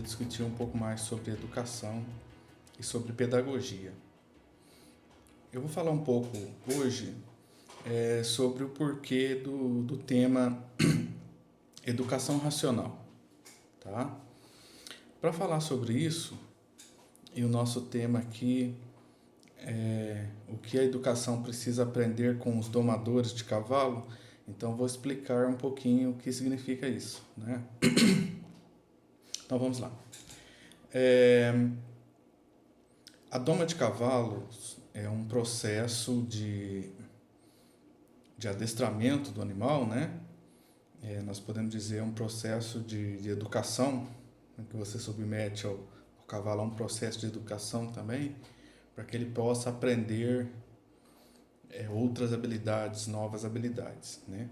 discutir um pouco mais sobre educação e sobre pedagogia. Eu vou falar um pouco hoje sobre o porquê do tema educação racional, tá? Para falar sobre isso, e o nosso tema aqui é o que a educação precisa aprender com os domadores de cavalo, então vou explicar um pouquinho o que significa isso, né? Então vamos lá. A doma de cavalos é um processo de adestramento do animal, né? Nós podemos dizer um processo de educação, em que você submete ao cavalo a um processo de educação também, para que ele possa aprender outras habilidades, novas habilidades, né?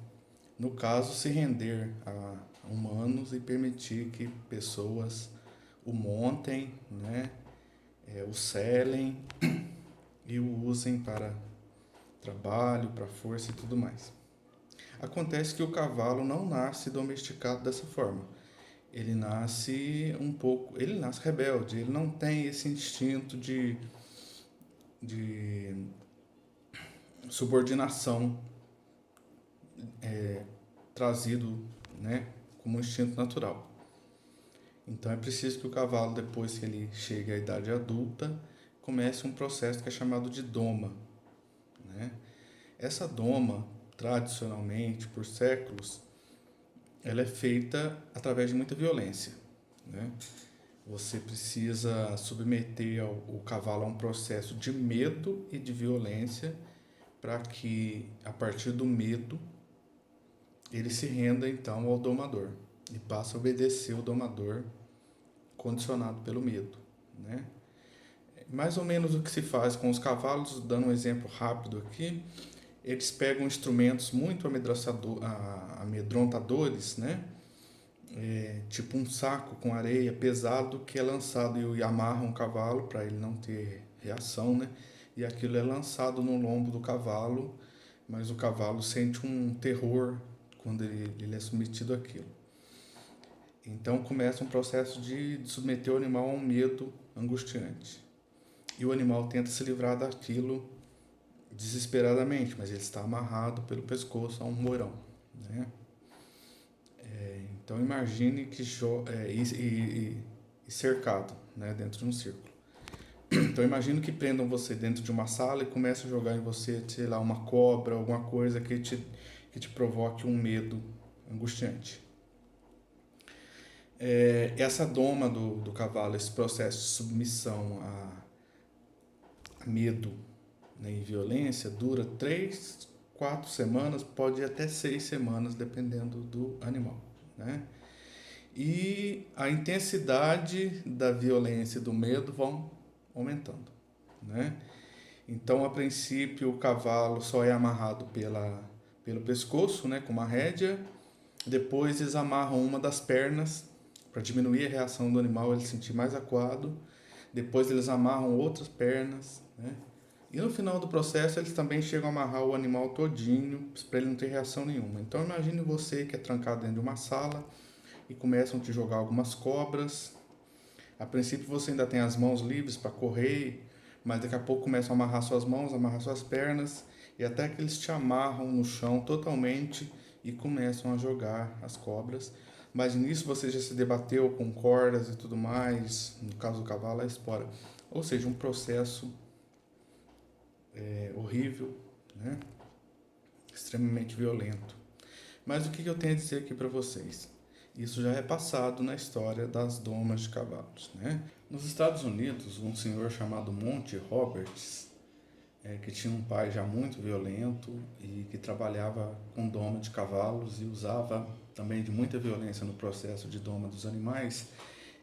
No caso, se render a humanos e permitir que pessoas o montem, né? O selem e o usem para trabalho, para força e tudo mais. Acontece que o cavalo não nasce domesticado dessa forma. Ele nasce rebelde, ele não tem esse instinto de subordinação trazido, né, como um instinto natural. Então é preciso que o cavalo, depois que ele chegue à idade adulta, comece um processo que é chamado de doma, né? Essa doma, tradicionalmente, por séculos, ela é feita através de muita violência, né? Você precisa submeter o cavalo a um processo de medo e de violência para que, a partir do medo, ele se renda então ao domador e passe a obedecer o domador condicionado pelo medo, né? Mais ou menos o que se faz com os cavalos, dando um exemplo rápido aqui, eles pegam instrumentos muito amedrontadores, né? Tipo um saco com areia pesado que é lançado e amarram o cavalo para ele não ter reação, né? E aquilo é lançado no lombo do cavalo, mas o cavalo sente um terror quando ele é submetido àquilo. Então começa um processo de submeter o animal a um medo angustiante. E o animal tenta se livrar daquilo desesperadamente, mas ele está amarrado pelo pescoço a um mourão, né? Então imagine que cercado, né, dentro de um círculo. Então imagine que prendam você dentro de uma sala e comecem a jogar em você, sei lá, uma cobra, alguma coisa que te provoque um medo angustiante. Essa doma do cavalo, esse processo de submissão a medo, né, e violência, dura 3, 4 semanas, pode ir até 6 semanas, dependendo do animal, né? E a intensidade da violência e do medo vão aumentando, né? Então, a princípio, o cavalo só é amarrado pelo pescoço, né, com uma rédea. Depois, eles amarram uma das pernas para diminuir a reação do animal, ele se sentir mais acuado. Depois, eles amarram outras pernas, né? E no final do processo, eles também chegam a amarrar o animal todinho para ele não ter reação nenhuma. Então, imagine você que é trancado dentro de uma sala e começam a te jogar algumas cobras. A princípio você ainda tem as mãos livres para correr, mas daqui a pouco começam a amarrar suas mãos, amarrar suas pernas, e até que eles te amarram no chão totalmente e começam a jogar as cobras. Mas nisso você já se debateu com cordas e tudo mais, no caso do cavalo, a espora. Ou seja, um processo horrível, né? Extremamente violento. Mas o que eu tenho a dizer aqui para vocês? Isso já é passado na história das domas de cavalos, né? Nos Estados Unidos, um senhor chamado Monty Roberts, que tinha um pai já muito violento e que trabalhava com doma de cavalos e usava também de muita violência no processo de doma dos animais,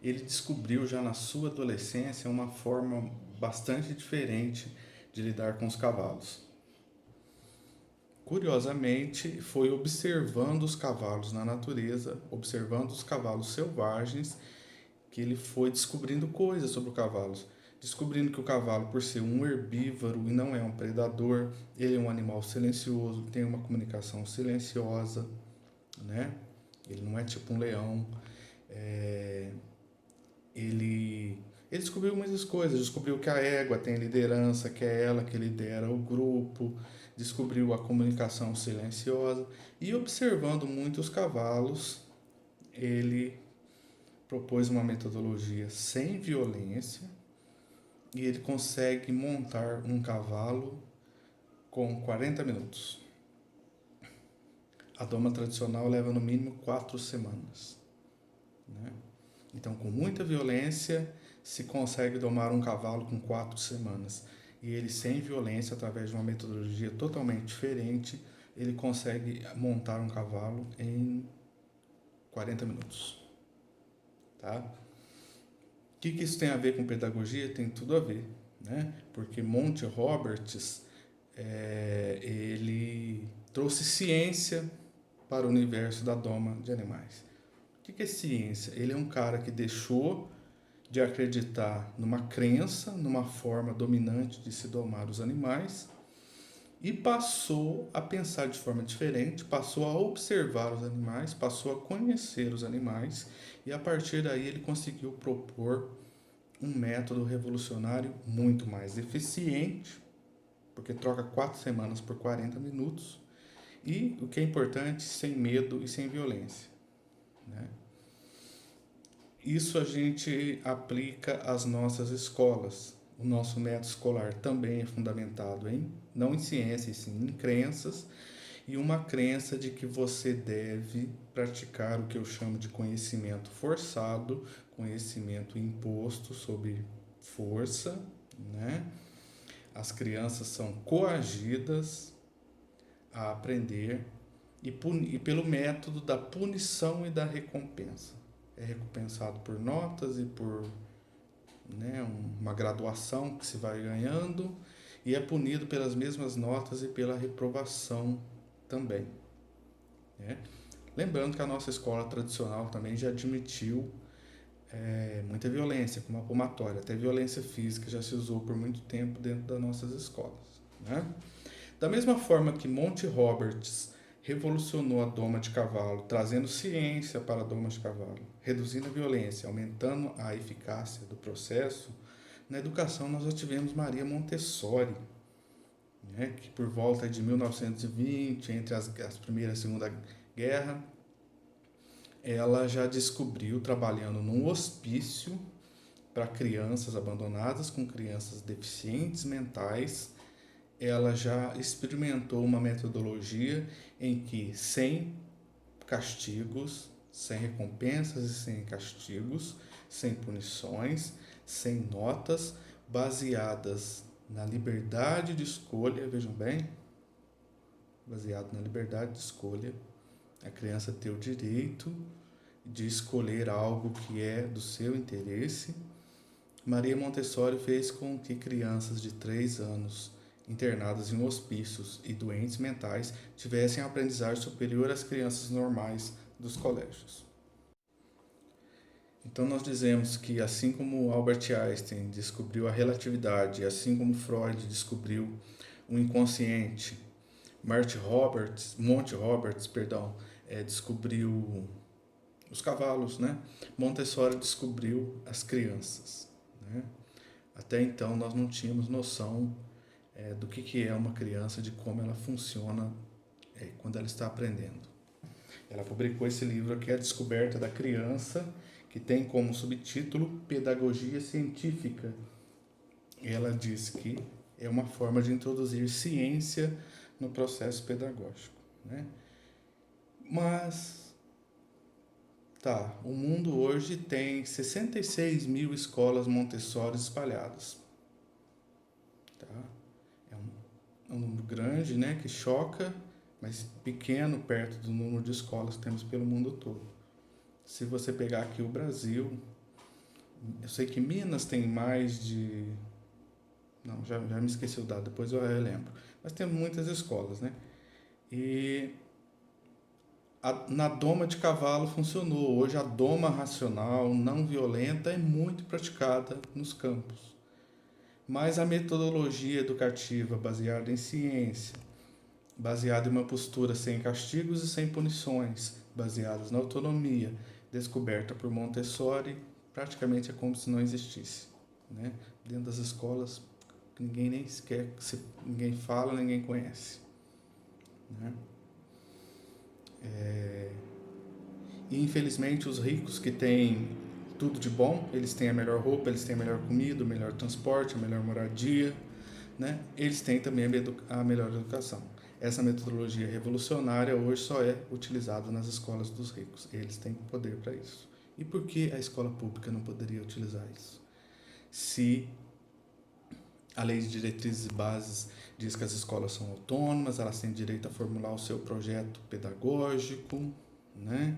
ele descobriu já na sua adolescência uma forma bastante diferente de lidar com os cavalos. Curiosamente, foi observando os cavalos na natureza, observando os cavalos selvagens, que ele foi descobrindo coisas sobre os cavalos. Descobrindo que o cavalo, por ser um herbívoro e não é um predador, ele é um animal silencioso, tem uma comunicação silenciosa, né? Ele não é tipo um leão. ele, ele descobriu muitas coisas, descobriu que a égua tem liderança, que é ela que lidera o grupo, descobriu a comunicação silenciosa e observando muitos cavalos, ele propôs uma metodologia sem violência e ele consegue montar um cavalo com 40 minutos. A doma tradicional leva no mínimo 4 semanas, né? Então, com muita violência, se consegue domar um cavalo com 4 semanas. E ele, sem violência, através de uma metodologia totalmente diferente, ele consegue montar um cavalo em 40 minutos. Tá? O que isso tem a ver com pedagogia? Tem tudo a ver, né? Porque Monty Roberts, ele trouxe ciência para o universo da doma de animais. O que é ciência? Ele é um cara que deixou de acreditar numa crença, numa forma dominante de se domar os animais e passou a pensar de forma diferente, passou a observar os animais, passou a conhecer os animais e a partir daí ele conseguiu propor um método revolucionário muito mais eficiente, porque troca 4 semanas por 40 minutos e, o que é importante, sem medo e sem violência, né? Isso a gente aplica às nossas escolas. O nosso método escolar também é fundamentado não em ciência, e sim em crenças, e uma crença de que você deve praticar o que eu chamo de conhecimento forçado, conhecimento imposto sob força, né? As crianças são coagidas a aprender e pelo método da punição e da recompensa. É recompensado por notas e por, né, uma graduação que se vai ganhando e é punido pelas mesmas notas e pela reprovação também, né? Lembrando que a nossa escola tradicional também já admitiu muita violência, como a palmatória, até violência física já se usou por muito tempo dentro das nossas escolas, né? Da mesma forma que Monty Roberts revolucionou a doma de cavalo, trazendo ciência para a doma de cavalo, reduzindo a violência, aumentando a eficácia do processo, na educação nós já tivemos Maria Montessori, né, que por volta de 1920, entre as Primeira e Segunda Guerra, ela já descobriu, trabalhando num hospício para crianças abandonadas, com crianças deficientes mentais, ela já experimentou uma metodologia em que sem castigos, sem recompensas e sem castigos, sem punições, sem notas, baseadas na liberdade de escolha, vejam bem, baseado na liberdade de escolha, a criança ter o direito de escolher algo que é do seu interesse. Maria Montessori fez com que crianças de 3 anos internadas em hospícios e doentes mentais tivessem aprendizagem superior às crianças normais dos colégios. Então nós dizemos que assim como Albert Einstein descobriu a relatividade, assim como Freud descobriu o inconsciente, Monty Roberts, descobriu os cavalos, né? Montessori descobriu as crianças, né? Até então nós não tínhamos noção do que é uma criança, de como ela funciona quando ela está aprendendo. Ela publicou esse livro aqui, A Descoberta da Criança, que tem como subtítulo Pedagogia Científica. Ela diz que é uma forma de introduzir ciência no processo pedagógico, né? Mas, o mundo hoje tem 66 mil escolas Montessori espalhadas. Tá? É um número grande, né, que choca, mas pequeno perto do número de escolas que temos pelo mundo todo. Se você pegar aqui o Brasil, eu sei que Minas tem mais de... Não, já me esqueci o dado, depois eu lembro. Mas tem muitas escolas, né? E na doma de cavalo funcionou. Hoje a doma racional, não violenta, é muito praticada nos campos. Mas a metodologia educativa baseada em ciência, baseada em uma postura sem castigos e sem punições, baseadas na autonomia, descoberta por Montessori, praticamente é como se não existisse, né? Dentro das escolas, ninguém nem sequer, ninguém fala, ninguém conhece, né? E infelizmente os ricos que têm tudo de bom, eles têm a melhor roupa, eles têm a melhor comida, o melhor transporte, a melhor moradia, né? Eles têm também a melhor educação. Essa metodologia revolucionária hoje só é utilizada nas escolas dos ricos. Eles têm poder para isso. E por que a escola pública não poderia utilizar isso? Se a Lei de Diretrizes e Bases diz que as escolas são autônomas, elas têm direito a formular o seu projeto pedagógico, né?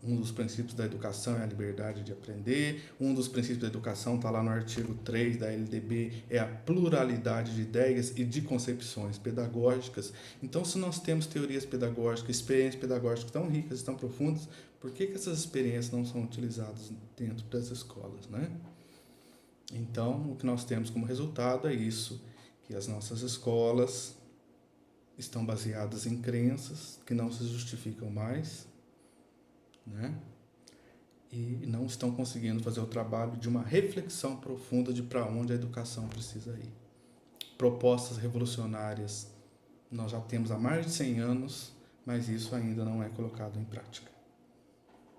Um dos princípios da educação é a liberdade de aprender. Um dos princípios da educação está lá no artigo 3 da LDB, é a pluralidade de ideias e de concepções pedagógicas. Então, se nós temos teorias pedagógicas, experiências pedagógicas tão ricas e tão profundas, por que essas experiências não são utilizadas dentro das escolas, né? Então, o que nós temos como resultado é isso, que as nossas escolas estão baseadas em crenças que não se justificam mais, né? E não estão conseguindo fazer o trabalho de uma reflexão profunda de para onde a educação precisa ir. Propostas revolucionárias nós já temos há mais de 100 anos, mas isso ainda não é colocado em prática.